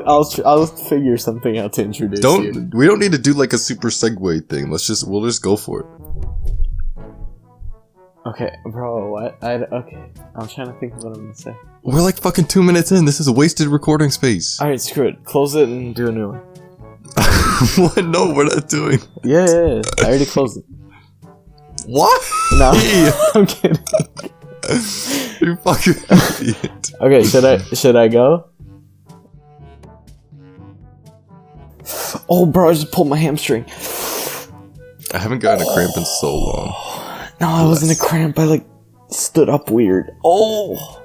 I'll figure something out to introduce you. We don't need to do like a super segue thing. We'll just go for it. Okay, bro, what? Okay, I'm trying to think of what I'm gonna say. We're like fucking 2 minutes in. This is a wasted recording space. Alright, screw it. Close it and do a new one. What? No, we're not doing. Yeah. I already closed it. What? No, I'm kidding. You fucking idiot. Okay, should I go? Oh, bro, I just pulled my hamstring. I haven't gotten a cramp in so long. No, I wasn't a cramp. I stood up weird. Oh,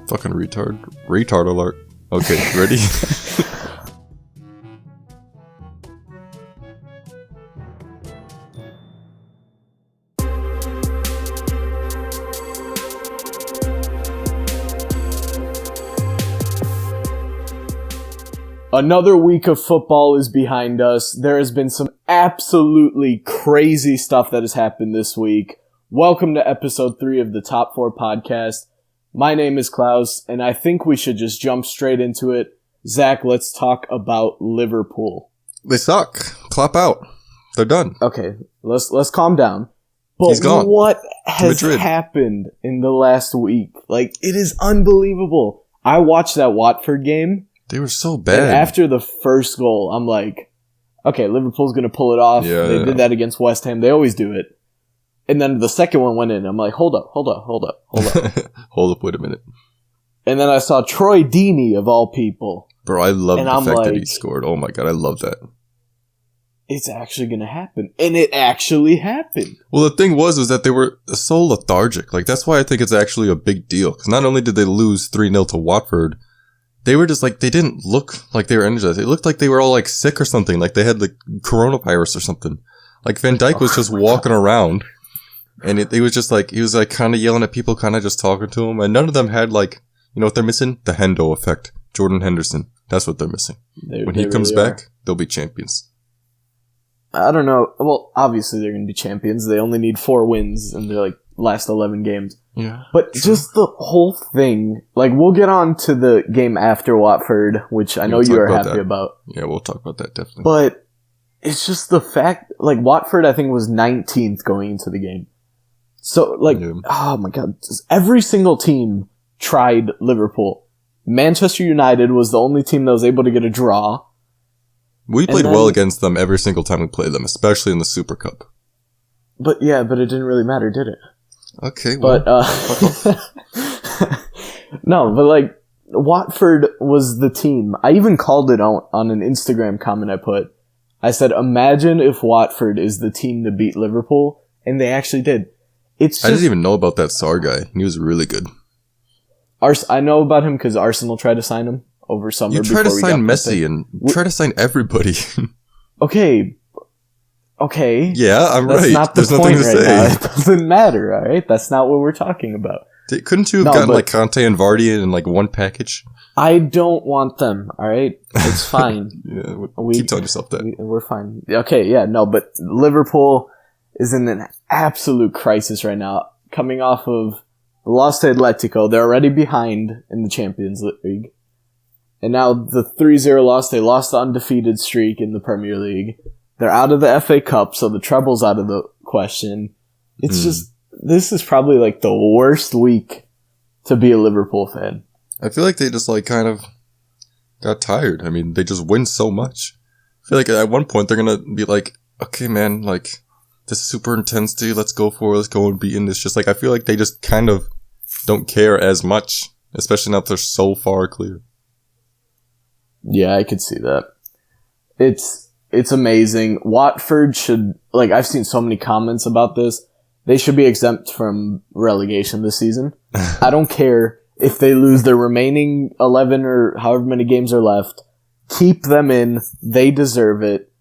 fucking retard. Retard alert. Okay, ready? Another week of football is behind us. There has been some absolutely crazy stuff that has happened this week. Welcome to episode 3 of the Top 4 podcast. My name is Claus, and I think we should just jump straight into it. Zach, let's talk about Liverpool. They suck. Clap out. They're done. Okay, let's calm down. But he's gone. What has happened in the last week? Like, it is unbelievable. I watched that Watford game. They were so bad. And after the first goal, I'm like, okay, Liverpool's going to pull it off. Yeah, they did that against West Ham. They always do it. And then the second one went in. I'm like, hold up. Hold up, wait a minute. And then I saw Troy Deeney, of all people. Bro, I love the fact that he scored. Oh my god, I love that. It's actually going to happen. And it actually happened. Well, the thing was that they were so lethargic. Like, that's why I think it's actually a big deal. Because not only did they lose 3-0 to Watford, they were just like, they didn't look like they were energized. It looked like they were all like sick or something. Like they had the coronavirus or something. Like Van Dijk was just walking around. And it was just like, he was like kind of yelling at people, kind of just talking to them. And none of them had like, you know what they're missing? The Hendo effect. Jordan Henderson. That's what they're missing. When he comes back, they'll be champions. I don't know. Well, obviously they're going to be champions. They only need 4 wins in their like last 11 games. Yeah. But just the whole thing, like we'll get on to the game after Watford, which I know you are happy about. Yeah, we'll talk about that definitely. But it's just the fact, like Watford I think was 19th going into the game. So like, Oh my god, every single team tried Liverpool. Manchester United was the only team that was able to get a draw. We played well against them every single time we played them, especially in the Super Cup. But it didn't really matter, did it? Okay, well. But, no, but like, Watford was the team. I even called it on an Instagram comment I put. I said, imagine if Watford is the team to beat Liverpool, and they actually did. I didn't even know about that Sarr guy. He was really good. I know about him because Arsenal tried to sign him over summer. You try to sign Messi and try to sign everybody. Okay. Yeah, I'm right. That's not the There's point nothing to right say. now. It doesn't matter, alright? That's not what we're talking about. Couldn't you have gotten like Conte and Vardy in like one package? I don't want them, alright? It's fine. Yeah, keep telling yourself that. We're fine. Okay, yeah, no, but Liverpool is in an absolute crisis right now. Coming off of the loss to Atletico, they're already behind in the Champions League. And now the 3-0 loss, they lost the undefeated streak in the Premier League. They're out of the FA Cup, so the treble's out of the question. It's just, this is probably like the worst week to be a Liverpool fan. I feel like they just like kind of got tired. I mean, they just win so much. I feel like at one point they're going to be like, okay, man, like, this is super intensity. Let's go for it. Let's go and be in this. Just like, I feel like they just kind of don't care as much, especially now that they're so far clear. Yeah, I could see that. It's amazing. Watford should, like, I've seen so many comments about this. They should be exempt from relegation this season. I don't care if they lose their remaining 11 or however many games are left. Keep them in. They deserve it.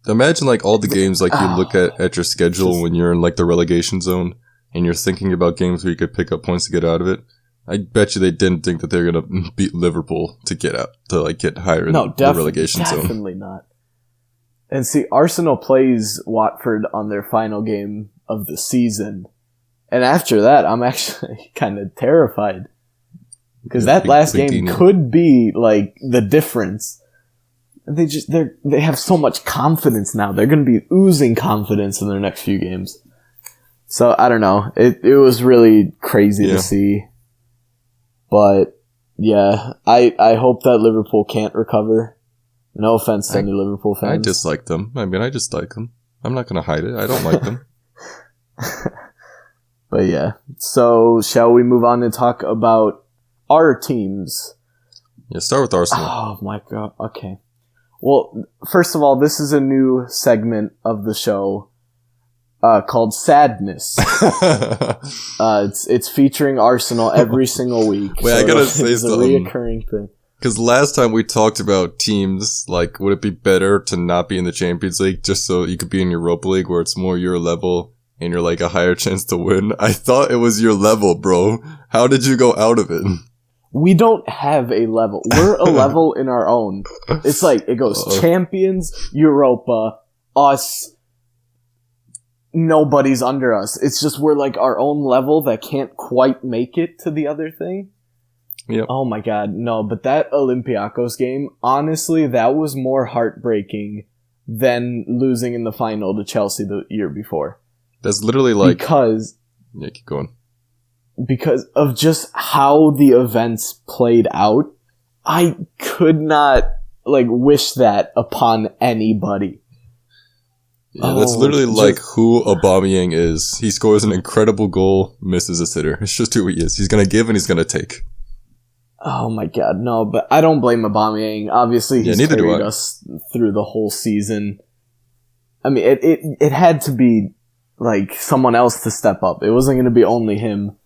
Imagine, like, all the games, like, you look at your schedule when you're in, like, the relegation zone and you're thinking about games where you could pick up points to get out of it. I bet you they didn't think that they were going to beat Liverpool to get out, to, like, get higher in the relegation zone. Definitely not. And see, Arsenal plays Watford on their final game of the season. And after that, I'm actually kind of terrified. Because that last game could be like the difference. They have so much confidence now. They're going to be oozing confidence in their next few games. So I don't know. It was really crazy to see. But yeah, I hope that Liverpool can't recover. No offense to any Liverpool fans. I dislike them. I mean, I just like them. I'm not going to hide it. I don't like them. But yeah. So shall we move on and talk about our teams? Yeah, start with Arsenal. Oh my god. Okay. Well, first of all, this is a new segment of the show called Sadness. It's featuring Arsenal every single week. Wait, I gotta say it's something. a reoccurring thing. Because last time we talked about teams, like, would it be better to not be in the Champions League just so you could be in Europa League where it's more your level and you're like a higher chance to win? I thought it was your level, bro. How did you go out of it? We don't have a level. We're a level in our own. It's like, it goes Champions, Europa, us, nobody's under us. It's just we're like our own level that can't quite make it to the other thing. Yep. Oh my god, no, but that Olympiacos game, honestly, that was more heartbreaking than losing in the final to Chelsea the year before. That's literally like... Yeah, keep going. Because of just how the events played out, I could not, wish that upon anybody. Yeah, that's literally like who Aubameyang is. He scores an incredible goal, misses a sitter. It's just who he is. He's gonna give and he's gonna take. Oh my god, no, but I don't blame Aubameyang. Obviously, he's carried us through the whole season. I mean, it had to be, someone else to step up. It wasn't gonna be only him.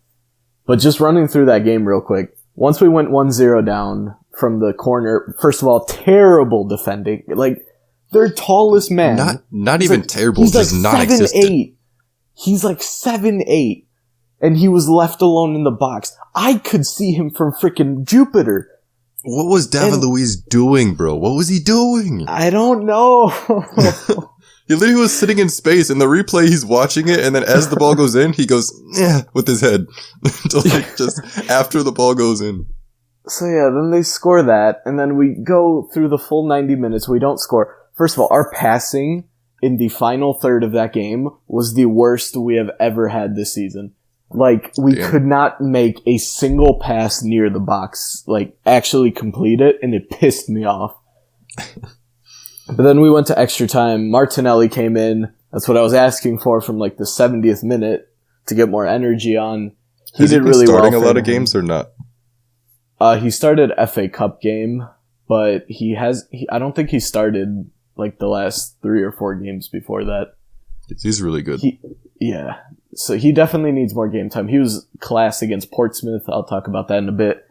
But just running through that game real quick, once we went 1-0 down from the corner, first of all, terrible defending. Their tallest man. Not even terrible, just non-existent. He's 7'8", and he was left alone in the box. I could see him from freaking Jupiter. What was David Luiz doing, bro? What was he doing? I don't know. He literally was sitting in space. In the replay, he's watching it, and then as the ball goes in, he goes, with his head. Just after the ball goes in. So yeah, then they score that, and then we go through the full 90 minutes, we don't score. First of all, our passing in the final third of that game was the worst we have ever had this season. We could not make a single pass near the box, actually complete it, and it pissed me off. But then we went to extra time. Martinelli came in. That's what I was asking for from the 70th minute to get more energy on. He did really well. Starting a lot of games or not? He started FA Cup game, but I don't think he started the last 3 or 4 games before that. He's really good. Yeah. So he definitely needs more game time. He was class against Portsmouth. I'll talk about that in a bit.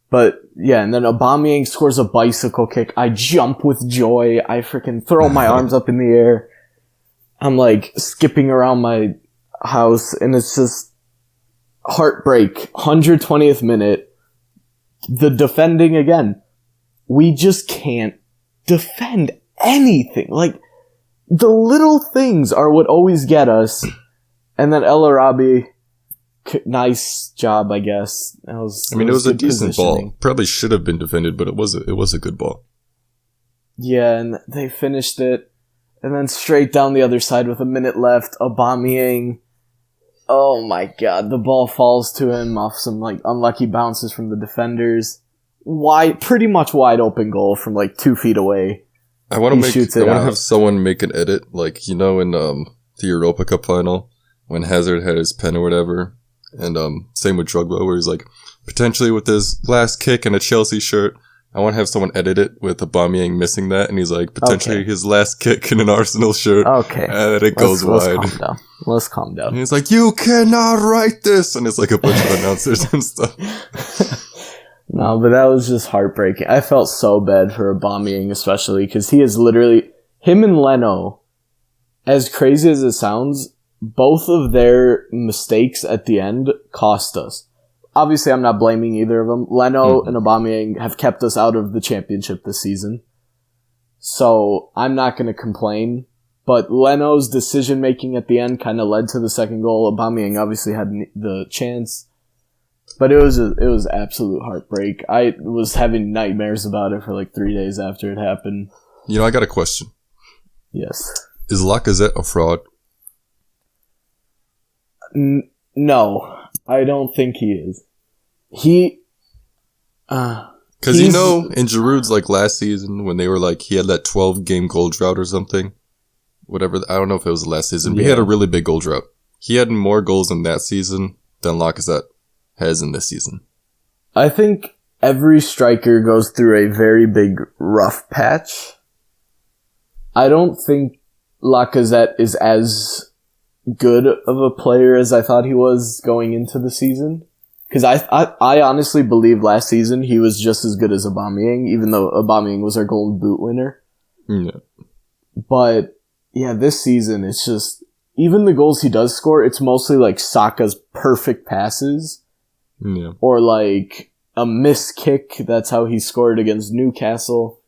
But yeah, and then Aubameyang scores a bicycle kick. I jump with joy. I freaking throw my arms up in the air. I'm skipping around my house, and it's just heartbreak. 120th minute. The defending again. We just can't defend anything. The little things are what always get us. And then El Arabi, nice job, I guess. It was a decent ball. Probably should have been defended, but it was a good ball. Yeah, and they finished it. And then straight down the other side with a minute left, Aubameyang. Oh my god, the ball falls to him off some unlucky bounces from the defenders. Pretty much wide open goal from 2 feet away. I want to have someone make an edit, in the Europa Cup final when Hazard had his pen or whatever. And same with Drogba, where he's potentially with his last kick and a Chelsea shirt. I want to have someone edit it with Aubameyang missing that, and he's potentially his last kick in an Arsenal shirt. Okay. And it goes wide. Let's calm down. And he's you cannot write this! And it's a bunch of announcers and stuff. No, but that was just heartbreaking. I felt so bad for Aubameyang, especially, because he is literally... Him and Leno, as crazy as it sounds, both of their mistakes at the end cost us. Obviously, I'm not blaming either of them. Leno and Aubameyang have kept us out of the championship this season. So, I'm not going to complain. But Leno's decision-making at the end kind of led to the second goal. Aubameyang obviously had the chance. But it was absolute heartbreak. I was having nightmares about it for like 3 days after it happened. You know, I got a question. Yes. Is Lacazette a fraud? No, I don't think he is. Because you know, in Giroud's like last season when they were like he had that 12-game goal drought or something, whatever. I don't know if it was the last season. But he had a really big goal drought. He had more goals in that season than Lacazette has in this season. I think every striker goes through a very big rough patch. I don't think Lacazette is as good of a player as I thought he was going into the season. Because I honestly believe last season he was just as good as Aubameyang, even though Aubameyang was our Golden Boot winner. Yeah. But, yeah, this season, it's just... Even the goals he does score, it's mostly like Saka's perfect passes. Yeah. Or like a missed kick. That's how he scored against Newcastle.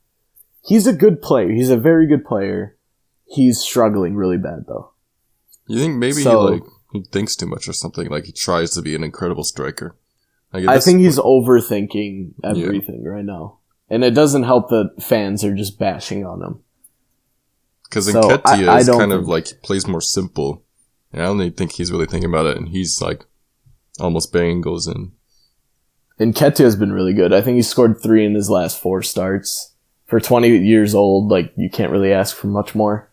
He's a good player. He's a very good player. He's struggling really bad, though. You think maybe he thinks too much or something? Like he tries to be an incredible striker. I think he's overthinking everything right now. And it doesn't help that fans are just bashing on him. Because Nketiah is kind of like, he plays more simple. And I don't even think he's really thinking about it. And he's like almost banging goals in. And Nketiah has been really good. I think he scored 3 in his last 4 starts. For 20 years old, like, you can't really ask for much more.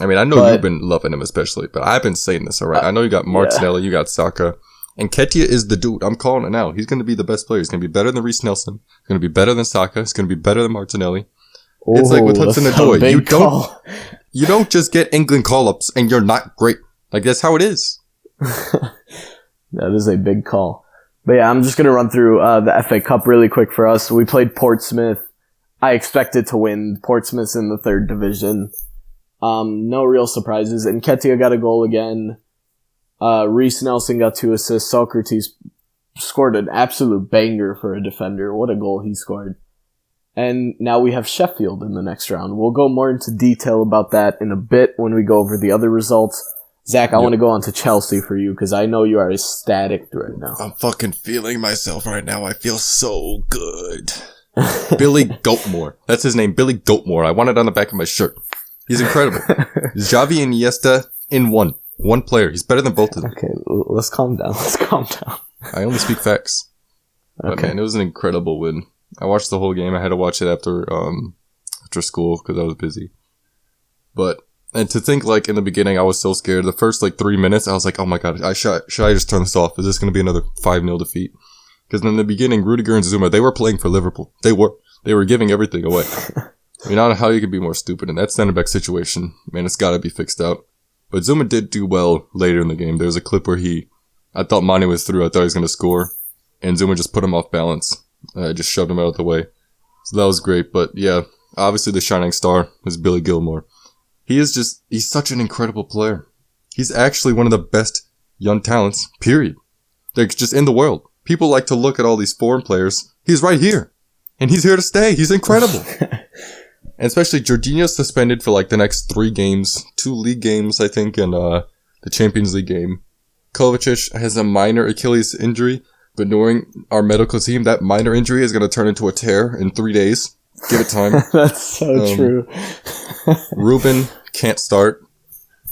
I mean, I know you've been loving him especially, but I've been saying this, alright? I know you got Martinelli, you got Saka. And Nketiah is the dude. I'm calling it now. He's going to be the best player. He's going to be better than Reece Nelson. He's going to be better than Saka. He's going to be better than Martinelli. It's like with Hudson-Odoi. You don't just get England call-ups and you're not great. Like, that's how it is. That is a big call. But yeah, I'm just going to run through the FA Cup really quick for us. We played Portsmouth. I expected to win. Portsmouth's in the 3rd division. No real surprises. And Nketiah got a goal again. Reece Nelson got 2 assists. Socrates scored an absolute banger for a defender. What a goal he scored. And now we have Sheffield in the next round. We'll go more into detail about that in a bit when we go over the other results. Zach, I want to go on to Chelsea for you because I know you are ecstatic right now. I'm fucking feeling myself right now. I feel so good. Billy Goatmore. That's his name, Billy Goatmore. I want it on the back of my shirt. He's incredible. Xavi and Iniesta in one. One player. He's better than both of them. Okay, let's calm down. I only speak facts. Okay. But man, it was an incredible win. I watched the whole game. I had to watch it after school because I was busy. And to think, like, in the beginning, I was so scared. The first, 3 minutes, I was like, oh my god, should I just turn this off? Is this going to be another 5-0 defeat? Because in the beginning, Rudiger and Zuma, they were playing for Liverpool. They were giving everything away. I mean, I don't know how you could be more stupid in that center back situation. Man, it's got to be fixed out. But Zuma did do well later in the game. There was a clip where I thought Mane was through. I thought he was going to score. And Zuma just put him off balance. Just shoved him out of the way. So that was great. But yeah, obviously the shining star is Billy Gilmore. He's such an incredible player. He's actually one of the best young talents, period. Like, just in the world. People like to look at all these foreign players. He's right here. And he's here to stay. He's incredible. And especially Jorginho's suspended for the next 3 games. 2 league games, I think, and the Champions League game. Kovacic has a minor Achilles injury. But knowing our medical team, that minor injury is going to turn into a tear in 3 days. Give it time. That's so true. Ruben can't start.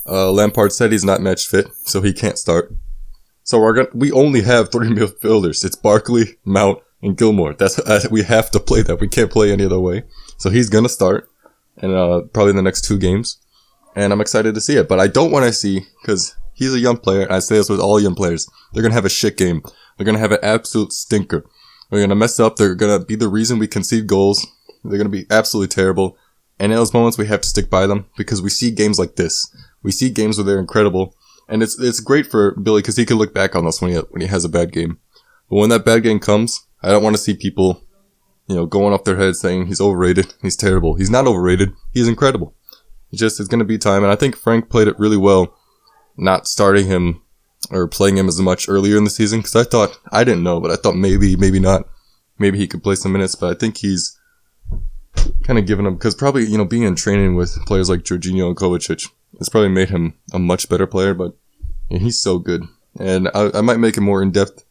Lampard said he's not match fit, so he can't start. So we only have 3 midfielders. It's Barkley, Mount, and Gilmore. We have to play that. We can't play any other way. So he's gonna start, and probably in the next 2 games. And I'm excited to see it. But I don't want to see, because he's a young player, and I say this with all young players, they're gonna have a shit game. They're gonna have an absolute stinker. They're gonna mess up. They're gonna be the reason we concede goals. They're gonna be absolutely terrible. And in those moments, we have to stick by them because we see games like this. We see games where they're incredible. And it's great for Billy because he can look back on this when he has a bad game. But when that bad game comes, I don't want to see people, going off their heads saying he's overrated. He's terrible. He's not overrated. He's incredible. It's going to be time. And I think Frank played it really well, not starting him or playing him as much earlier in the season. Because I didn't know, but I thought maybe not. Maybe he could play some minutes. But I think he's kind of given him, because probably, being in training with players like Jorginho and Kovacic, it's probably made him a much better player, but he's so good. And I might make a more in-depth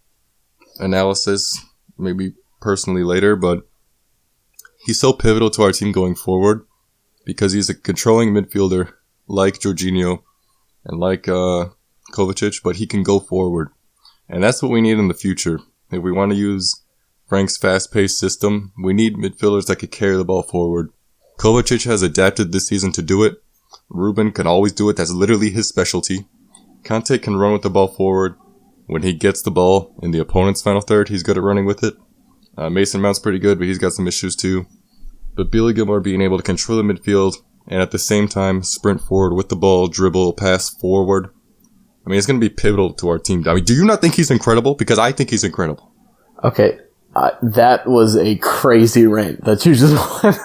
analysis, maybe personally later, but he's so pivotal to our team going forward because he's a controlling midfielder like Jorginho and like Kovacic, but he can go forward. And that's what we need in the future. If we want to use Frank's fast-paced system, we need midfielders that can carry the ball forward. Kovacic has adapted this season to do it. Ruben can always do it. That's literally his specialty. Kante can run with the ball forward. When he gets the ball in the opponent's final third, he's good at running with it. Mason Mount's pretty good, but he's got some issues too. But Billy Gilmore being able to control the midfield and at the same time sprint forward with the ball, dribble, pass forward. I mean, it's going to be pivotal to our team. I mean, do you not think he's incredible? Because I think he's incredible. Okay. That was a crazy rant that you just went.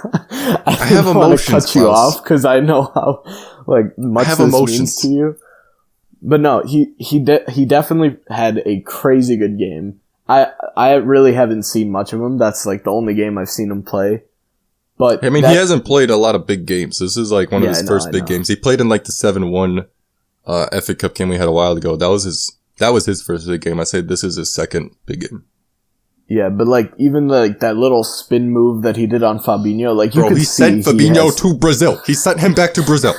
I have emotions, to cut you Klaus. off because I know how much this means to you. But no, he definitely had a crazy good game. I really haven't seen much of him. That's the only game I've seen him play. But I mean, he hasn't played a lot of big games. This is one of his first big games. He played in the 7-1 FA Cup game we had a while ago. That was his first big game. I say this is his second big game. Yeah, but even that little spin move that he did on Fabinho, you could see sent Fabinho to Brazil. He sent him back to Brazil.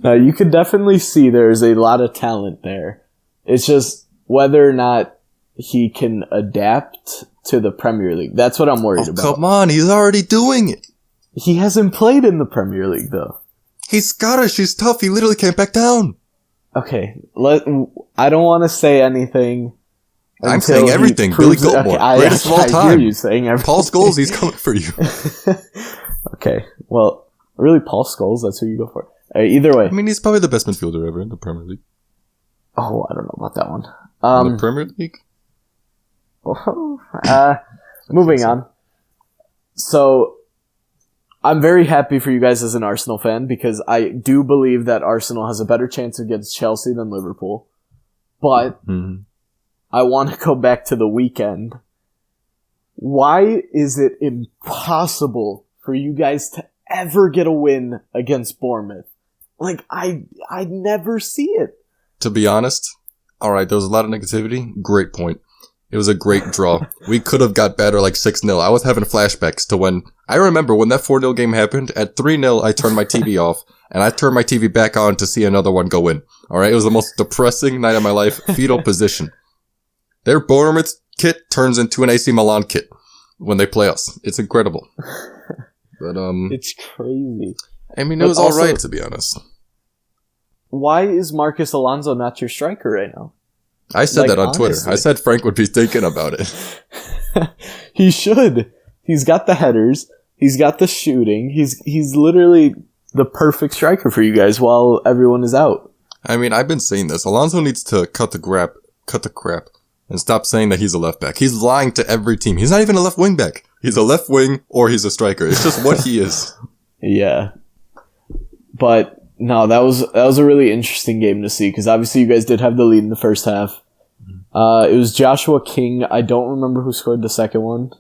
No, you could definitely see there's a lot of talent there. It's just whether or not he can adapt to the Premier League. That's what I'm worried about. Come on, he's already doing it. He hasn't played in the Premier League, though. He's Scottish. He's tough. He literally can't back down. Okay, I don't want to say anything. I'm saying everything. Billy Gilmore, greatest of all time. I hear you saying everything. Paul Scholes, he's coming for you. Okay, well, really, Paul Scholes, that's who you go for. Either way. I mean, he's probably the best midfielder ever in the Premier League. Oh, I don't know about that one. In the Premier League? Moving on. So, I'm very happy for you guys as an Arsenal fan because I do believe that Arsenal has a better chance against Chelsea than Liverpool. But I want to go back to the weekend. Why is it impossible for you guys to ever get a win against Bournemouth? I never see it. To be honest, alright, there was a lot of negativity. Great point. It was a great draw. We could have got better 6-0. I was having flashbacks to when, I remember when that 4-0 game happened, at 3-0 I turned my TV off, and I turned my TV back on to see another one go in. Alright, it was the most depressing night of my life. Fetal position. Their Bournemouth kit turns into an AC Milan kit when they play us. It's incredible. But it's crazy. I mean, it was alright, to be honest. Why is Marcus Alonso not your striker right now? I said that on honestly. Twitter. I said Frank would be thinking about it. He should. He's got the headers. He's got the shooting. He's literally the perfect striker for you guys while everyone is out. I mean, I've been saying this. Alonso needs to cut the crap, and stop saying that he's a left back. He's lying to every team. He's not even a left wing back. He's a left wing or he's a striker. It's just what he is. Yeah. But no, that was a really interesting game to see because obviously you guys did have the lead in the first half. It was Joshua King. I don't remember who scored the second one.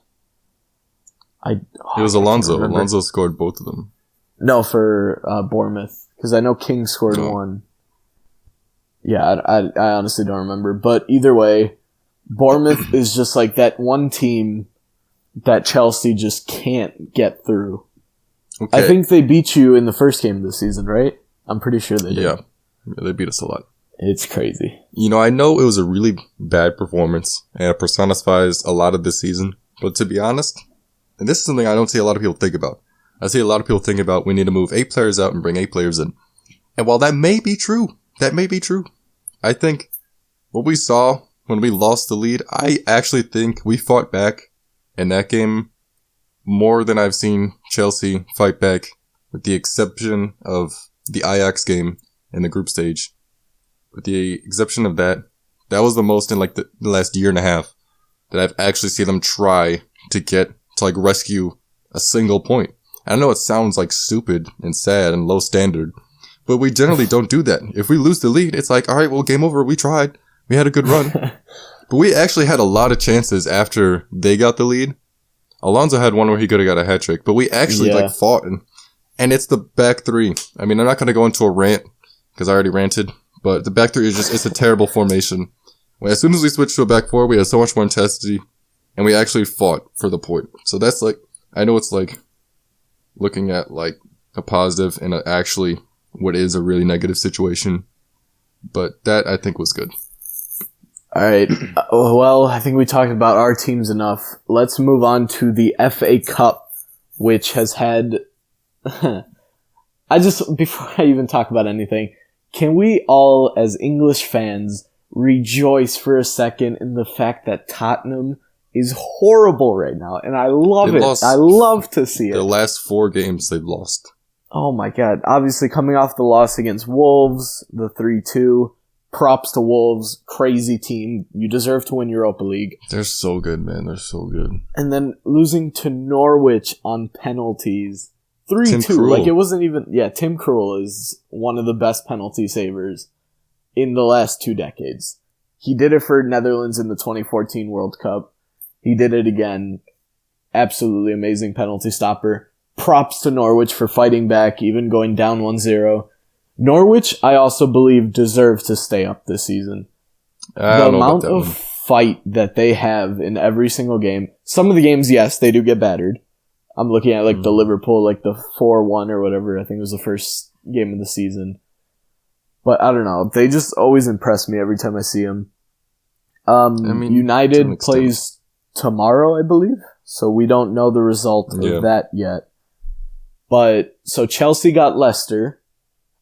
It was Alonso. Alonso scored both of them. No, for Bournemouth because I know King scored one. Yeah, I honestly don't remember. But either way, Bournemouth is just that one team that Chelsea just can't get through. Okay. I think they beat you in the first game of the season, right? I'm pretty sure they did. Yeah, they beat us a lot. It's crazy. I know it was a really bad performance, and it personifies a lot of this season. But to be honest, and this is something I don't see a lot of people think about. I see a lot of people think about we need to move 8 players out and bring 8 players in. And while that may be true, I think what we saw when we lost the lead, I actually think we fought back in that game more than I've seen Chelsea fight back, with the exception of the Ajax game in the group stage. With the exception of that was the most in the last year and a half that I've actually seen them try to get to rescue a single point. I know it sounds stupid and sad and low standard, but we generally don't do that. If we lose the lead, it's alright, well, game over, we tried. We had a good run. But we actually had a lot of chances after they got the lead. Alonso had one where he could have got a hat trick, but we actually fought, and it's the back three. I mean, I'm not going to go into a rant because I already ranted, but the back three is it's a terrible formation. As soon as we switched to a back four, we had so much more intensity, and we actually fought for the point. So that's like, I know it's like looking at like a positive in actually what is a really negative situation, but that I think was good. All right. Well, I think we talked about our teams enough. Let's move on to the FA Cup, which has had... before I even talk about anything, can we all, as English fans, rejoice for a second in the fact that Tottenham is horrible right now? And I love it. I love to see it. The last 4 games they've lost. Oh my god. Obviously, coming off the loss against Wolves, the 3-2... Props to Wolves, crazy team. You deserve to win Europa League. They're so good, man. They're so good. And then losing to Norwich on penalties. 3-2. Like, it wasn't even... Yeah, Tim Krul is one of the best penalty savers in the last 2 decades. He did it for Netherlands in the 2014 World Cup. He did it again. Absolutely amazing penalty stopper. Props to Norwich for fighting back, even going down 1-0. Norwich, I also believe, deserve to stay up this season. The amount of fight that they have in every single game. Some of the games, yes, they do get battered. I'm looking at like the Liverpool, like the 4-1 or whatever. I think it was the first game of the season. But I don't know. They just always impress me every time I see them. United plays tomorrow, I believe. So we don't know the result of that yet. But so Chelsea got Leicester.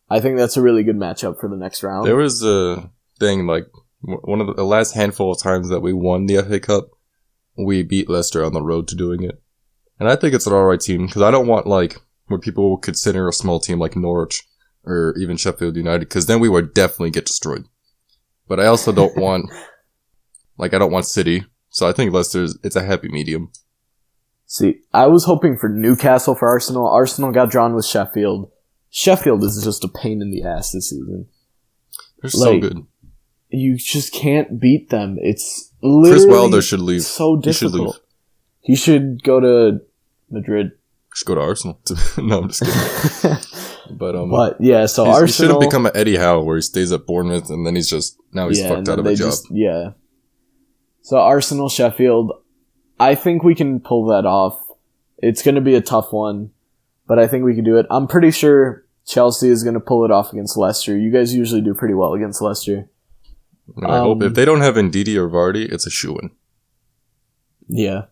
I think that's a really good matchup for the next round. There was a thing, like, one of the last handful of times that we won the FA Cup, we beat Leicester on the road to doing it. And I think it's an alright team, because I don't want, like, what people would consider a small team like Norwich, or even Sheffield United, because then we would definitely get destroyed. But I also don't want, I don't want City, so I think it's a happy medium. See, I was hoping for Newcastle for Arsenal. Arsenal got drawn with Sheffield. Sheffield is just a pain in the ass this season. They're so good. You just can't beat them. It's literally Chris Wilder should leave. So difficult. He should go to Madrid. He should go to Arsenal. No, I'm just kidding. But yeah, so Arsenal... He should have become an Eddie Howe where he stays at Bournemouth and then he's fucked out of a job. So Arsenal, Sheffield, I think we can pull that off. It's going to be a tough one, but I think we can do it. I'm pretty sure Chelsea is going to pull it off against Leicester. You guys usually do pretty well against Leicester. I hope if they don't have Ndidi or Vardy, it's a shoo-in. Yeah.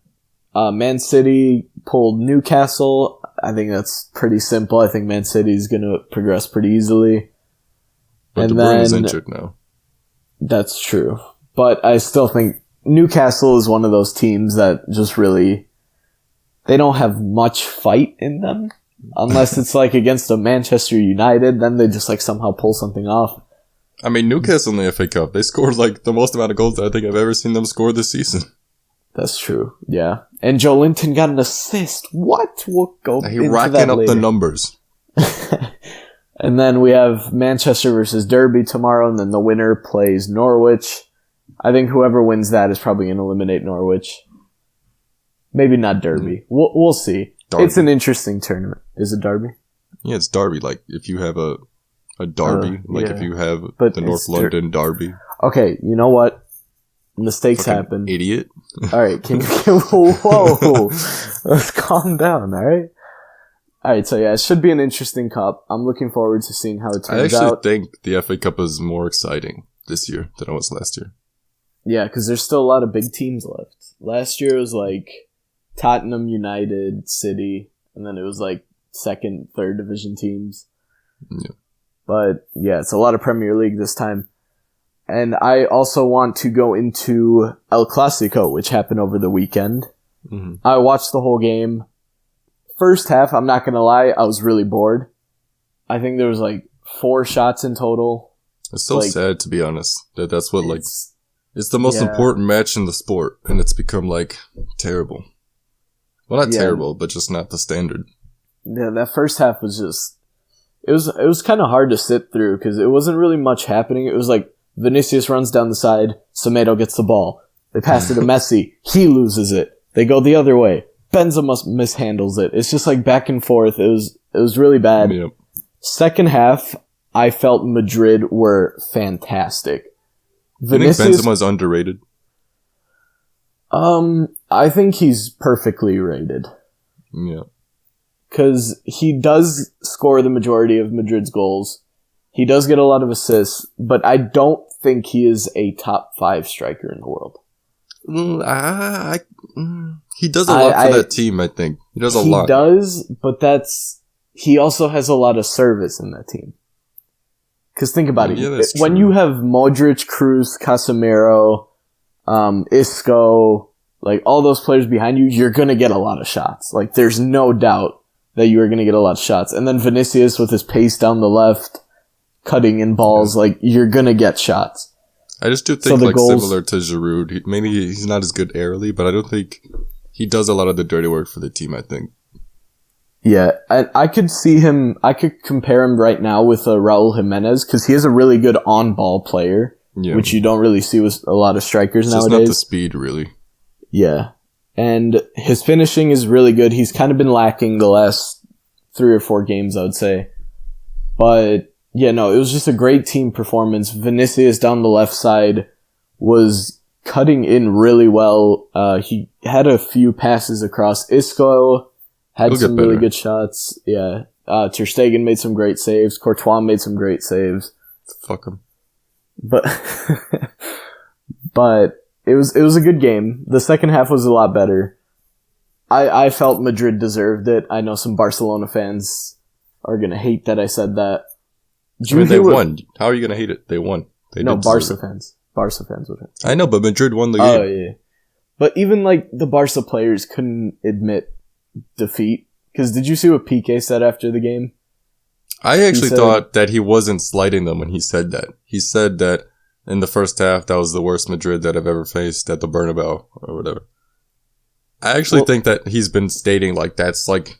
Man City pulled Newcastle. I think that's pretty simple. I think Man City is going to progress pretty easily. But De Bruyne is injured now. That's true. But I still think Newcastle is one of those teams that just really... They don't have much fight in them. Unless it's like against a Manchester United, then they just like somehow pull something off. I mean, Newcastle in the FA Cup, they scored like the most amount of goals that I think I've ever seen them score this season. That's true, yeah. And Joe Linton got an assist. What? We'll go into that later. He's racking up the numbers. And then we have Manchester versus Derby tomorrow, and then the winner plays Norwich. I think whoever wins that is probably going to eliminate Norwich. Maybe not Derby. We'll see. Derby. It's an interesting tournament. Is it Derby? Yeah, it's Derby. Like, if you have a Derby. If you have the North London Derby. Okay, you know what? Mistakes happen. Idiot. Alright, whoa. Let's calm down, alright? Alright, so yeah, it should be an interesting cup. I'm looking forward to seeing how it turns out. I actually think the FA Cup is more exciting this year than it was last year. Yeah, because there's still a lot of big teams left. Last year it was like Tottenham, United, City, and then it was like second, third division teams. Yeah. But yeah, it's a lot of Premier League this time. And I also want to go into El Clasico, which happened over the weekend. Mm-hmm. I watched the whole game. First half, I'm not going to lie, I was really bored. I think there was like 4 shots in total. It's so sad, to be honest. That's what it's the most important match in the sport, and it's become like terrible. Well, not terrible, but just not the standard. Yeah, that first half was just... It was kind of hard to sit through, because it wasn't really much happening. It was like, Vinicius runs down the side, Semedo gets the ball. They pass it to Messi, he loses it. They go the other way. Benzema mishandles it. It's just like back and forth. It was really bad. Yep. Second half, I felt Madrid were fantastic. You think Benzema's underrated? I think he's perfectly rated. Yeah. Because he does score the majority of Madrid's goals. He does get a lot of assists, but I don't think he is a top 5 striker in the world. He does a lot for that team, I think. He does a lot. He does, but he also has a lot of service in that team. Because think about it. When you have Modric, Kroos, Casemiro, Isco, like all those players behind you, you're going to get a lot of shots. Like there's no doubt that you are going to get a lot of shots. And then Vinicius with his pace down the left, cutting in balls, like you're going to get shots. I just do think similar to Giroud. Maybe he's not as good aerially, but I don't think he does a lot of the dirty work for the team, I think. Yeah, I could see him, I could compare him right now with Raul Jimenez, because he is a really good on-ball player, which you don't really see with a lot of strikers nowadays. It's not the speed, really. Yeah, and his finishing is really good. He's kind of been lacking the last 3 or 4 games, I would say. But, yeah, no, it was just a great team performance. Vinicius down the left side was cutting in really well. He had a few passes across. Isco had some really good shots. Yeah. Ter Stegen made some great saves. Courtois made some great saves. Fuck him. But it was a good game. The second half was a lot better. I felt Madrid deserved it. I know some Barcelona fans are going to hate that I said that. They won. How are you going to hate it? They won. Barca fans. Barca fans would hate it. I know, but Madrid won the game. Oh, yeah. But even like the Barca players couldn't admit defeat. Because did you see what Piqué said after the game? I actually thought that he wasn't slighting them when he said that. He said that in the first half, that was the worst Madrid that I've ever faced at the Bernabeu or whatever. I actually think that he's been stating like that's like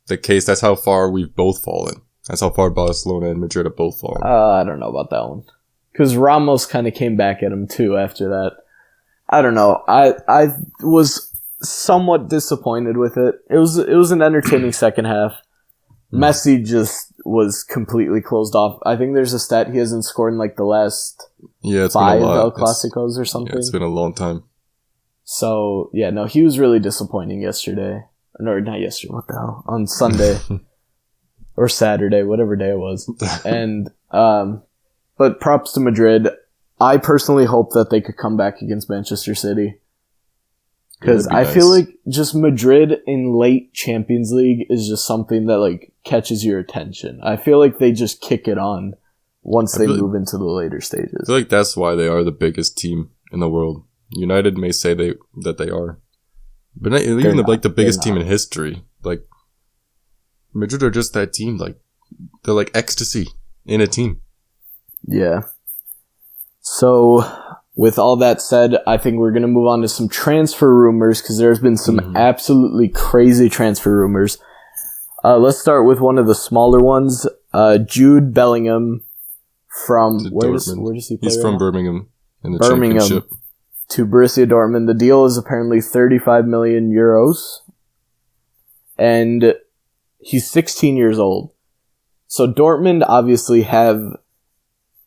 the case. That's how far we've both fallen. That's how far Barcelona and Madrid have both fallen. I don't know about that one. Because Ramos kind of came back at him too after that. I don't know. I was somewhat disappointed with it. It was an entertaining second half. Messi just was completely closed off. I think there's a stat he hasn't scored in like the last 5 El Clasicos or something. Yeah, it's been a long time. So, yeah, no, he was really disappointing yesterday. No, not yesterday. What the hell? On Sunday. Or Saturday, whatever day it was. And, but props to Madrid. I personally hope that they could come back against Manchester City. Because I feel like just Madrid in late Champions League is just something that like catches your attention. I feel like they just kick it on once they move into the later stages. I feel like that's why they are the biggest team in the world. United may say that they are. But not, even like the biggest team in history. Like Madrid are just that team. Like they're like ecstasy in a team. Yeah. So with all that said, I think we're going to move on to some transfer rumors because there's been some absolutely crazy transfer rumors. Let's start with one of the smaller ones. Jude Bellingham from where does he play? He's from Birmingham in the Championship. To Borussia Dortmund. The deal is apparently 35 million euros. And he's 16 years old. So Dortmund obviously have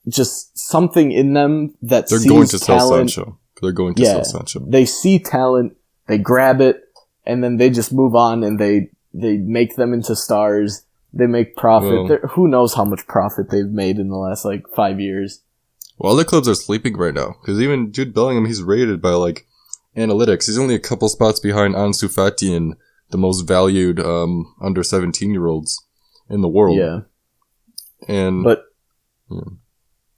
just something in them that they're sees going to talent. Sell Sancho. They're going to sell Sancho. They see talent, they grab it, and then they just move on and they make them into stars. They make profit. Well, who knows how much profit they've made in the last 5 years. Well, other clubs are sleeping right now because even Jude Bellingham, he's rated by analytics. He's only a couple spots behind Ansu Fati and the most valued under 17-year-olds in the world. Yeah, but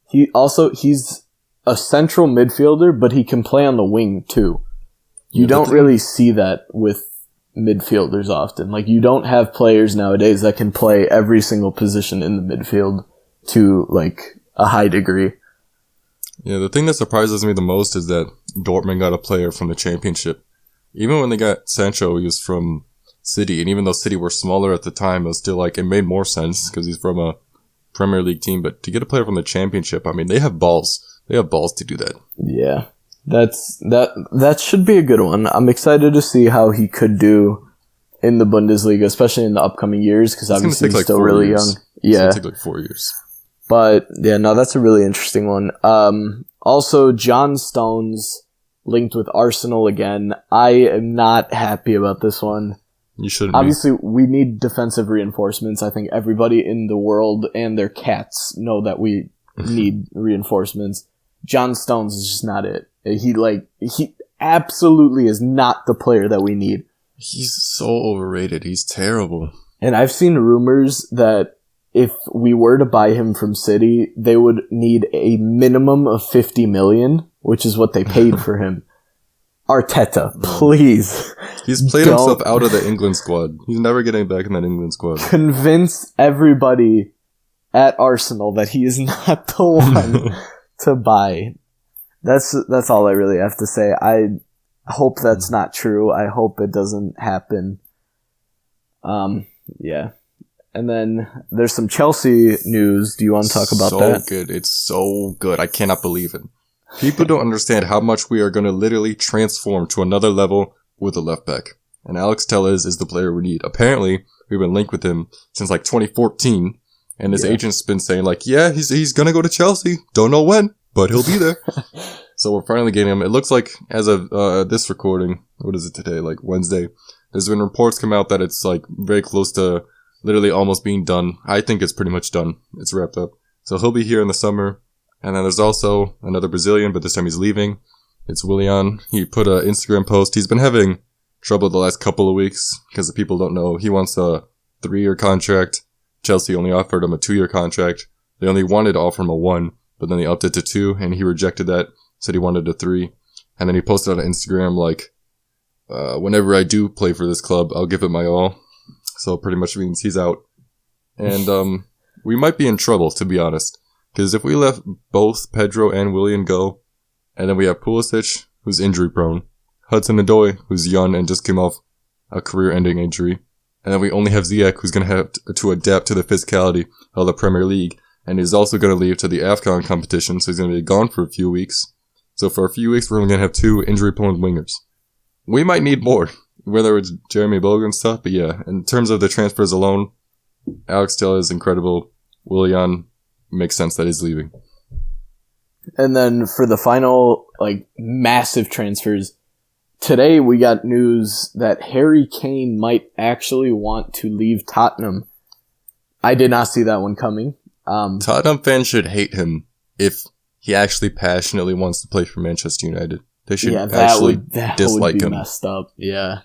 he's a central midfielder, but he can play on the wing too. You don't really see that with midfielders often. Like you don't have players nowadays that can play every single position in the midfield to a high degree. Yeah, the thing that surprises me the most is that Dortmund got a player from the Championship. Even when they got Sancho, he was from City, and even though City were smaller at the time, it was still it made more sense because he's from a Premier League team. But to get a player from the Championship, I mean, they have balls. They have balls to do that. Yeah, that should be a good one. I'm excited to see how he could do in the Bundesliga, especially in the upcoming years, because obviously he's still really young. Yeah, it's going to take 4 years. But, yeah, no, that's a really interesting one. Also, John Stones linked with Arsenal again. I am not happy about this one. You shouldn't Obviously, we need defensive reinforcements. I think everybody in the world and their cats know that we need reinforcements. John Stones is just not it. He absolutely is not the player that we need. He's so overrated. He's terrible. And I've seen rumors that if we were to buy him from City, they would need a minimum of 50 million, which is what they paid for him. Arteta, please. He's played himself out of the England squad. He's never getting back in that England squad. Convince everybody at Arsenal that he is not the one to buy. That's all I really have to say. I hope that's not true. I hope it doesn't happen. Yeah. And then there's some Chelsea news. Do you want to talk about that? So good. It's so good. I cannot believe it. People don't understand how much we are going to literally transform to another level with a left back. And Alex Telles is the player we need. Apparently, we've been linked with him since like 2014. And his agent's been saying like, yeah, he's going to go to Chelsea. Don't know when, but he'll be there. So we're finally getting him. It looks like as of this recording, what is it today? Like Wednesday. There's been reports come out that it's like very close to literally almost being done. I think it's pretty much done. It's wrapped up. So he'll be here in the summer. And then there's also another Brazilian, but this time he's leaving. It's Willian. He put an Instagram post. He's been having trouble the last couple of weeks because the people don't know. He wants a 3-year contract. Chelsea only offered him a 2-year contract. They only wanted to offer him a 1, but then they upped it to 2, and he rejected that. Said he wanted a 3. And then he posted on Instagram like, whenever I do play for this club, I'll give it my all. So pretty much means he's out. And we might be in trouble, to be honest. Because if we let both Pedro and Willian go, and then we have Pulisic, who's injury prone, Hudson-Odoi, who's young and just came off a career-ending injury, and then we only have Ziyech, who's going to have to adapt to the physicality of the Premier League, and is also going to leave to the AFCON competition, so he's going to be gone for a few weeks. So for a few weeks, we're only going to have 2 injury-prone wingers. We might need more, whether it's Jeremy Boga and stuff, but yeah, in terms of the transfers alone, Alex Telles is incredible. Willian makes sense that he's leaving. And then for the final, massive transfers, today we got news that Harry Kane might actually want to leave Tottenham. I did not see that one coming. Tottenham fans should hate him if he actually passionately wants to play for Manchester United. They should actually dislike would be him. Messed up. Yeah.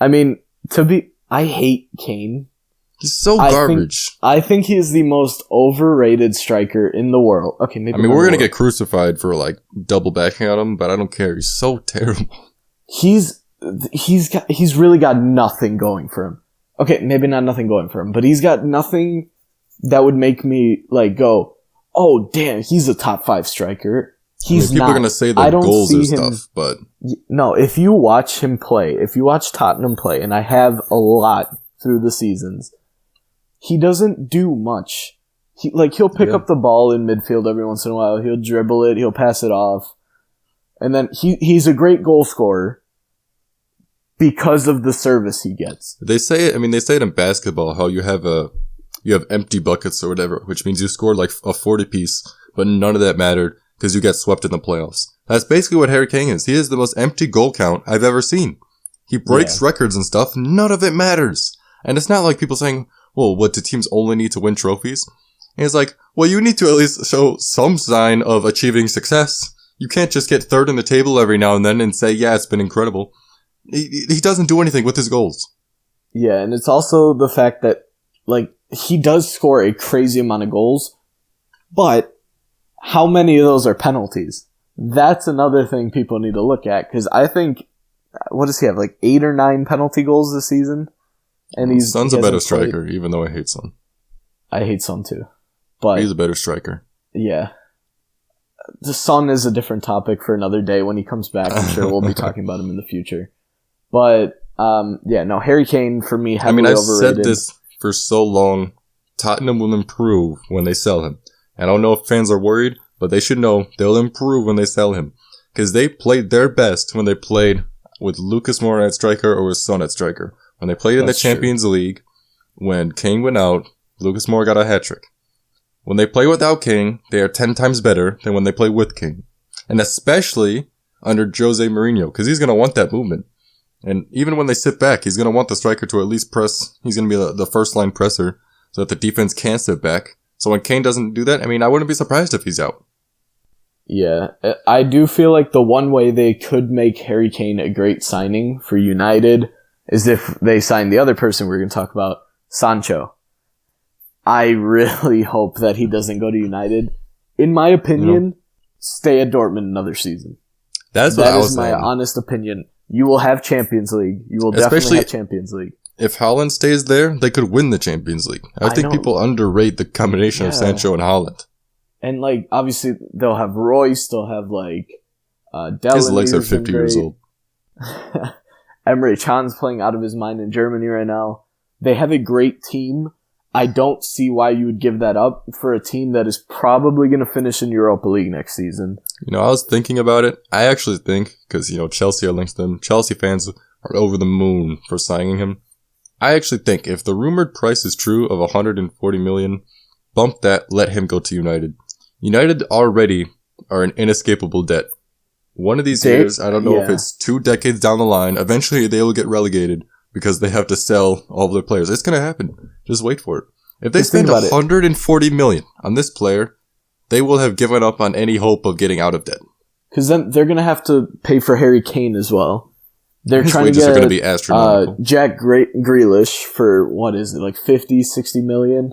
I mean, I hate Kane. He's so garbage. I think he is the most overrated striker in the world. Okay, maybe. I mean, we're gonna get crucified for double backing on him, but I don't care. He's so terrible. He's really got nothing going for him. Okay, maybe not nothing going for him, but he's got nothing that would make me go, oh damn, he's a top 5 striker. He's people are gonna say the goals or stuff, but no. If you watch him play, if you watch Tottenham play, and I have a lot through the seasons. He doesn't do much. He'll pick up the ball in midfield every once in a while. He'll dribble it. He'll pass it off. And then he's a great goal scorer because of the service he gets. They say it in basketball, how you have empty buckets or whatever, which means you scored a 40 piece, but none of that mattered because you got swept in the playoffs. That's basically what Harry Kane is. He is the most empty goal count I've ever seen. He breaks records and stuff. None of it matters. And it's not like people saying, well, what do teams only need to win trophies? And it's like, well, you need to at least show some sign of achieving success. You can't just get third in the table every now and then and say, yeah, it's been incredible. He doesn't do anything with his goals. Yeah, and it's also the fact that, he does score a crazy amount of goals, but how many of those are penalties? That's another thing people need to look at, because I think, what does he have, 8 or 9 penalty goals this season? And Son's a better striker, even though I hate Son. I hate Son too. But he's a better striker. Yeah. The Son is a different topic for another day. When he comes back, I'm sure we'll be talking about him in the future. But, Harry Kane, for me, heavily overrated. I've said this for so long. Tottenham will improve when they sell him. I don't know if fans are worried, but they should know they'll improve when they sell him. Because they played their best when they played with Lucas Moura at striker or with Son at striker. When they played in the Champions League, when Kane went out, Lucas Moura got a hat-trick. When they play without Kane, they are 10 times better than when they play with Kane. And especially under Jose Mourinho, because he's going to want that movement. And even when they sit back, he's going to want the striker to at least press. He's going to be the first line presser so that the defense can sit back. So when Kane doesn't do that, I mean, I wouldn't be surprised if he's out. Yeah, I do feel like the one way they could make Harry Kane a great signing for United is if they sign the other person we're going to talk about, Sancho. I really hope that he doesn't go to United. In my opinion, stay at Dortmund another season. That is my honest opinion. You will have Champions League. You will definitely have Champions League. If Haaland stays there, they could win the Champions League. I think people underrate the combination of Sancho and Haaland. And, like, obviously, they'll have Royce, they'll have, like, Delaney. His legs are 50 years old. Emre Can's playing out of his mind in Germany right now. They have a great team. I don't see why you would give that up for a team that is probably going to finish in Europa League next season. I was thinking about it. I actually think, because, Chelsea are linked to them. Chelsea fans are over the moon for signing him. I actually think if the rumored price is true of 140 million, bump that, let him go to United. United already are in inescapable debt. One of these years, I don't know if it's 2 decades down the line, eventually they will get relegated because they have to sell all of their players. It's going to happen. Just wait for it. If they spend 140 million on this player, they will have given up on any hope of getting out of debt. Because then they're going to have to pay for Harry Kane as well. They're His trying wages to get are going to be astronomical. Jack Grealish for, what is it, like 50, 60 million?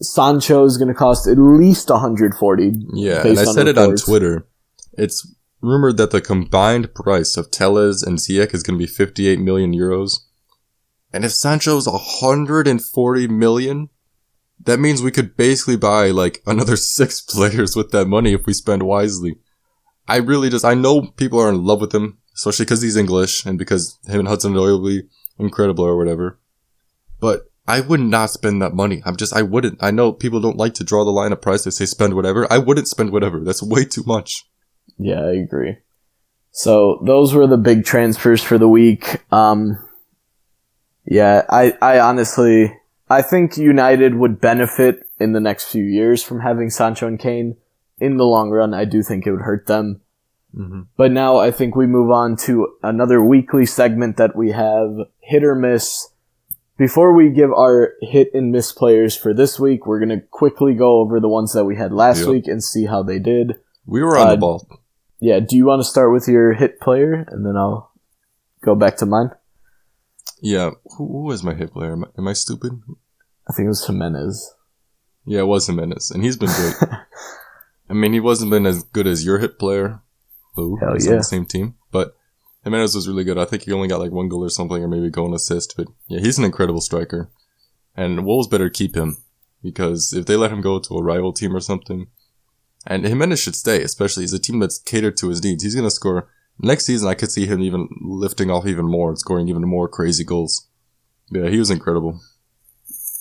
Sancho is going to cost at least 140. Yeah, and I said it on Twitter. It's rumored that the combined price of Telles and Ziyech is going to be 58 million euros. And if Sancho's 140 million, that means we could basically buy like another 6 players with that money if we spend wisely. I know people are in love with him, especially because he's English and because him and Hudson-Odoi will be incredible or whatever. But I would not spend that money. I wouldn't. I know people don't like to draw the line of price. They say spend whatever. I wouldn't spend whatever. That's way too much. Yeah, I agree. So those were the big transfers for the week. Yeah, I honestly, I think United would benefit in the next few years from having Sancho and Kane. In the long run, I do think it would hurt them. Mm-hmm. But now I think we move on to another weekly segment that we have, Hit or Miss. Before we give our hit and miss players for this week, we're going to quickly go over the ones that we had last week and see how they did. We were on the ball. Yeah, do you want to start with your hit player, and then I'll go back to mine? Yeah, who was my hit player? Am I stupid? I think it was Jimenez. Yeah, it was Jimenez, and he's been great. I mean, he wasn't been as good as your hit player, who was on the same team, but Jimenez was really good. I think he only got like 1 goal or something, or maybe a goal and assist. But yeah, he's an incredible striker. And Wolves better keep him, because if they let him go to a rival team or something, and Jimenez should stay, especially he's a team that's catered to his needs. He's going to score. Next season, I could see him even lifting off even more and scoring even more crazy goals. Yeah, he was incredible.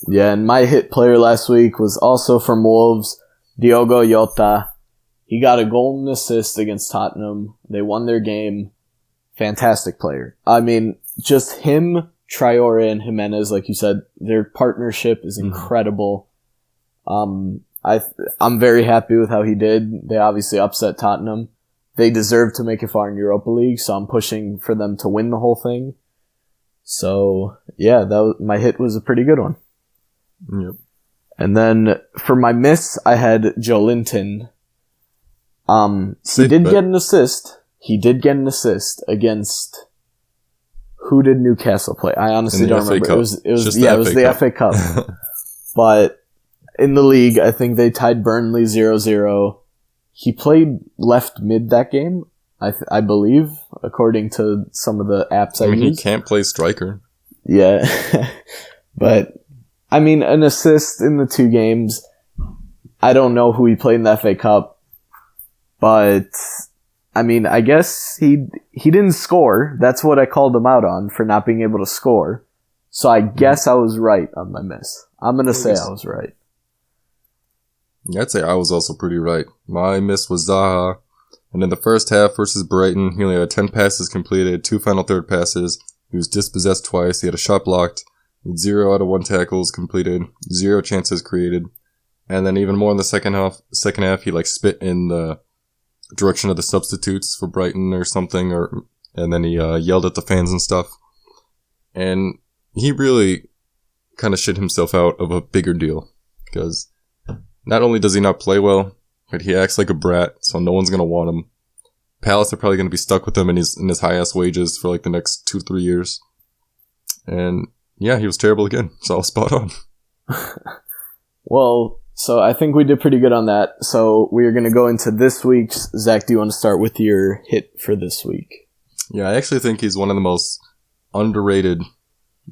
Yeah, and my hit player last week was also from Wolves, Diogo Jota. He got a goal and assist against Tottenham. They won their game. Fantastic player. I mean, just him, Traore, and Jimenez, like you said, their partnership is incredible. I'm very happy with how he did. They obviously upset Tottenham. They deserve to make it far in Europa League, so I'm pushing for them to win the whole thing. So, yeah, my hit was a pretty good one. Yep. And then for my miss, I had Joelinton. He did get an assist. He did get an assist against... Who did Newcastle play? I honestly don't remember. It was the FA Cup. But in the league, I think they tied Burnley 0-0. He played left mid that game, I believe, according to some of the apps I use. He can't play striker. Yeah. But, I mean, an assist in the 2 games. I don't know who he played in the FA Cup. But, I mean, I guess he didn't score. That's what I called him out on, for not being able to score. So I guess I was right on my miss. I'm going to say I was right. Yeah, I'd say I was also pretty right. My miss was Zaha. And in the first half versus Brighton, he only had 10 passes completed, 2 final third passes. He was dispossessed twice. He had a shot blocked. 0 out of 1 tackles completed. 0 chances created. And then even more in the second half, he spit in the direction of the substitutes for Brighton or something, and then he yelled at the fans and stuff. And he really kind of shit himself out of a bigger deal, because not only does he not play well, but he acts like a brat, so no one's going to want him. Palace are probably going to be stuck with him in his high-ass wages for like the next 2-3 years. And yeah, he was terrible again, so I was spot on. Well, so I think we did pretty good on that. So we are going to go into this week's. Zach, do you want to start with your hit for this week? Yeah, I actually think he's one of the most underrated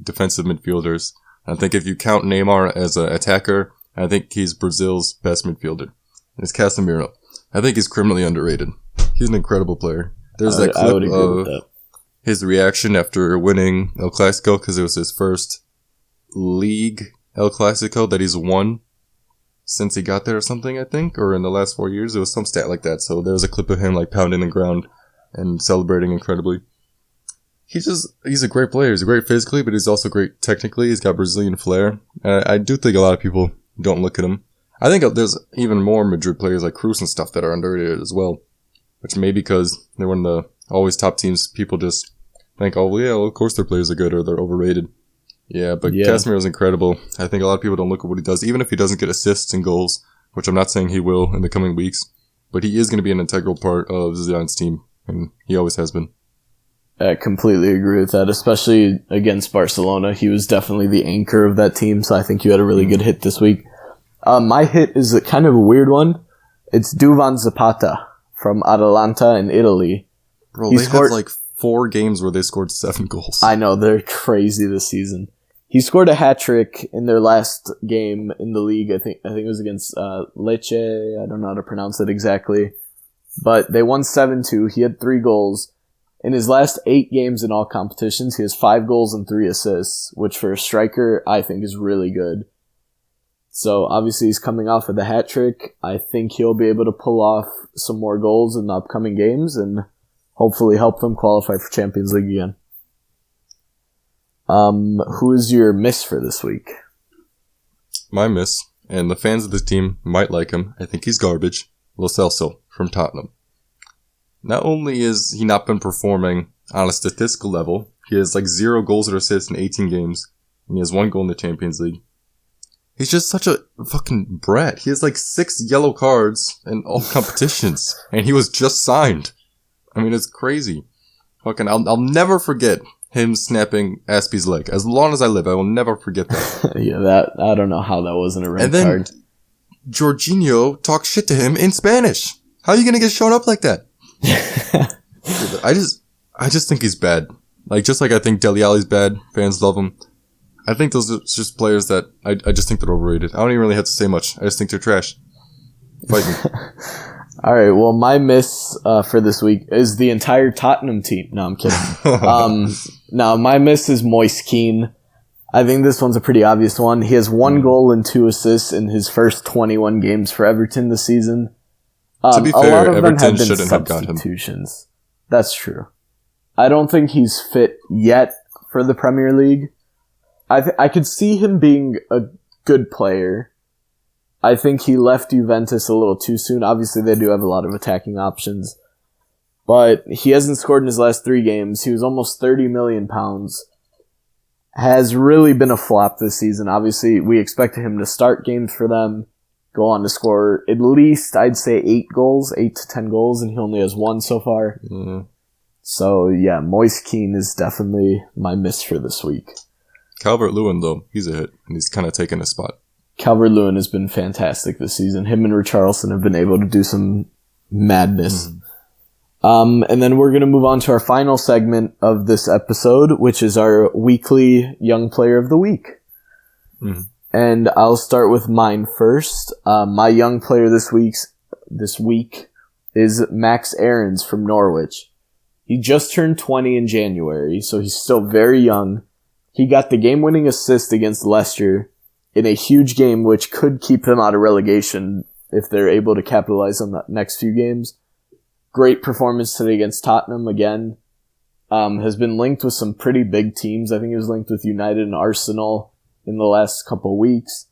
defensive midfielders. I think if you count Neymar as an attacker, I think he's Brazil's best midfielder. It's Casemiro. I think he's criminally underrated. He's an incredible player. There's that clip of his reaction after winning El Clasico, because it was his first league El Clasico that he's won since he got there or something, I think, or in the last 4 years. It was some stat like that. So there's a clip of him like pounding the ground and celebrating incredibly. He's a great player. He's great physically, but he's also great technically. He's got Brazilian flair. I do think a lot of people don't look at him. I think there's even more Madrid players like Cruz and stuff that are underrated as well, which may be because they're one of the always top teams. People just think, oh, yeah, well, of course their players are good or they're overrated. Yeah, but Casemiro's incredible. I think a lot of people don't look at what he does, even if he doesn't get assists and goals, which I'm not saying he will in the coming weeks, but he is going to be an integral part of Zidane's team, and he always has been. I completely agree with that, especially against Barcelona. He was definitely the anchor of that team, so I think you had a really good hit this week. My hit is kind of a weird one. It's Duvan Zapata from Atalanta in Italy. Bro, they had like 4 games where they scored 7 goals. I know, they're crazy this season. He scored a hat-trick in their last game in the league. I think it was against Lecce. I don't know how to pronounce it exactly. But they won 7-2. He had 3 goals. In his last 8 games in all competitions, he has 5 goals and 3 assists, which for a striker, I think is really good. So obviously he's coming off of the hat trick. I think he'll be able to pull off some more goals in the upcoming games and hopefully help them qualify for Champions League again. Who is your miss for this week? My miss, and the fans of the team might like him. I think he's garbage. Lo Celso from Tottenham. Not only has he not been performing on a statistical level, he has like 0 goals or assists in 18 games, and he has 1 goal in the Champions League. He's just such a fucking brat. He has like 6 yellow cards in all competitions, and he was just signed. I mean, it's crazy. Fucking, I'll never forget him snapping Aspie's leg. As long as I live, I will never forget that. Yeah, I don't know how that wasn't a red card. And then Jorginho talks shit to him in Spanish. How are you gonna get shown up like that? I just think he's bad. Like, just like I think Dele Alli's bad. Fans love him. I think those are just players that I just think they're overrated. I don't even really have to say much. I just think they're trash. Fight me. All right. Well, my miss for this week is the entire Tottenham team. No, I'm kidding. No, my miss is Moise Kean. I think this one's a pretty obvious one. He has 1 goal and 2 assists in his first 21 games for Everton this season. To be fair, Everton shouldn't have got him. That's true. I don't think he's fit yet for the Premier League. I could see him being a good player. I think he left Juventus a little too soon. Obviously, they do have a lot of attacking options. But he hasn't scored in his last 3 games. He was almost £30 million. Has really been a flop this season. Obviously, we expected him to start games for them, go on to score at least, I'd say, 8 to 10 goals, and he only has 1 so far. Mm-hmm. So, yeah, Moise Kean is definitely my miss for this week. Calvert-Lewin, though, he's a hit, and he's kind of taken a spot. Calvert-Lewin has been fantastic this season. Him and Richarlison have been able to do some madness. And then we're going to move on to our final segment of this episode, which is our weekly Young Player of the Week. And I'll start with mine first. My Young Player this week is Max Aarons from Norwich. He just turned 20 in January, so he's still very young. He got the game-winning assist against Leicester in a huge game, which could keep them out of relegation if they're able to capitalize on the next few games. Great performance today against Tottenham again. Has been linked with some pretty big teams. I think he was linked with United and Arsenal in the last couple weeks.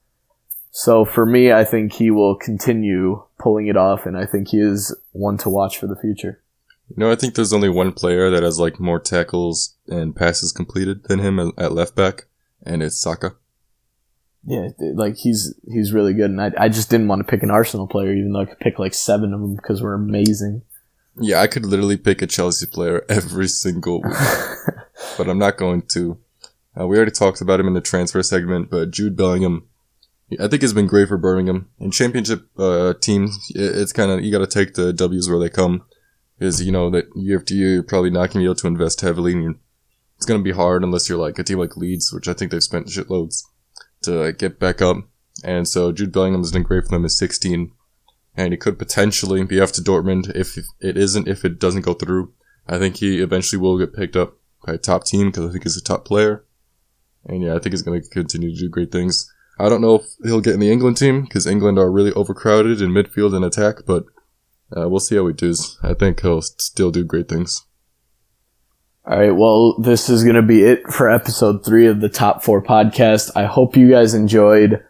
So for me, I think he will continue pulling it off, and I think he is one to watch for the future. I think there's only one player that has like more tackles and passes completed than him at left back, and it's Saka. Yeah, like he's really good, and I just didn't want to pick an Arsenal player, even though I could pick like 7 of them because we're amazing. Yeah, I could literally pick a Chelsea player every single week, but I'm not going to. We already talked about him in the transfer segment, but Jude Bellingham, I think has been great for Birmingham. In championship teams, it's kind of, you got to take the W's where they come. Is that year after year, you're probably not going to be able to invest heavily, and it's going to be hard unless you're like a team like Leeds, which I think they've spent shitloads to get back up. And so Jude Bellingham has been great for them at 16, and he could potentially be off to Dortmund if it doesn't go through. I think he eventually will get picked up by a top team because I think he's a top player. And yeah, I think he's going to continue to do great things. I don't know if he'll get in the England team because England are really overcrowded in midfield and attack, but we'll see how he does. I think he'll still do great things. All right, well, this is going to be it for episode 3 of the Top 4 podcast. I hope you guys enjoyed.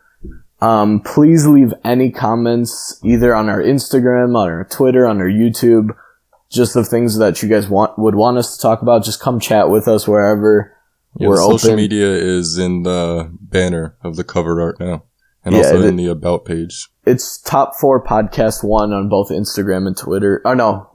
Please leave any comments either on our Instagram, on our Twitter, on our YouTube, just of things that you guys would want us to talk about. Just come chat with us wherever. Yeah, we're social open. Media is in the banner of the cover art now, and also in the about page. It's Top 4 Podcast 1 on both Instagram and Twitter. Oh no,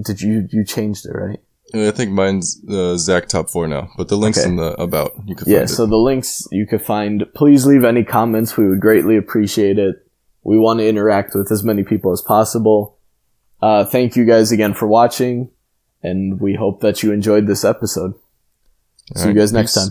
did you changed it, right? I think mine's Zach Top 4 now, but the link's in the about. You can find it. So the links you could find. Please leave any comments. We would greatly appreciate it. We want to interact with as many people as possible. Thank you guys again for watching, and we hope that you enjoyed this episode. See you guys next time.